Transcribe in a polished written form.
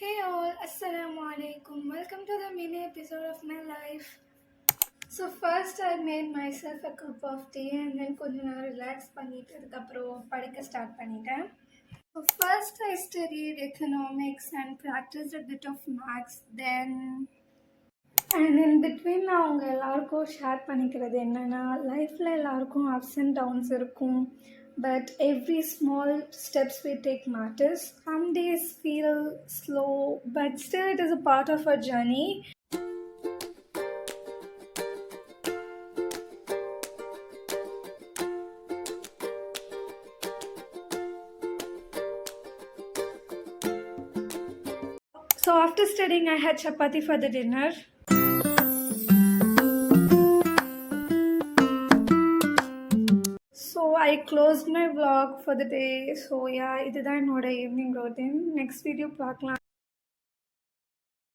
Hey all, Assalamu alaikum. Welcome to the mini episode of my life. So first I made myself a cup of tea and then கொஞ்ச நேரம் relax பண்ணிட்டு அதுக்கப்புறம் படிக்க start பண்ணிட்டேன். So first I studied economics and practiced a bit of maths. Then and in between நான் அவங்க எல்லாருக்கும் share பண்ணிக்கிறது என்னன்னா லைஃப்பில் எல்லாருக்கும் அப்ஸ் அண்ட் டவுன்ஸ் இருக்கும். But every small steps we take matters. Some days feel slow, but still it is a part of our journey. So after studying, I had chapati for the dinner. So I closed my vlog for the day. So yeah, இதுதான் என்னோட evening routine. Next video பார்க்கலாம்.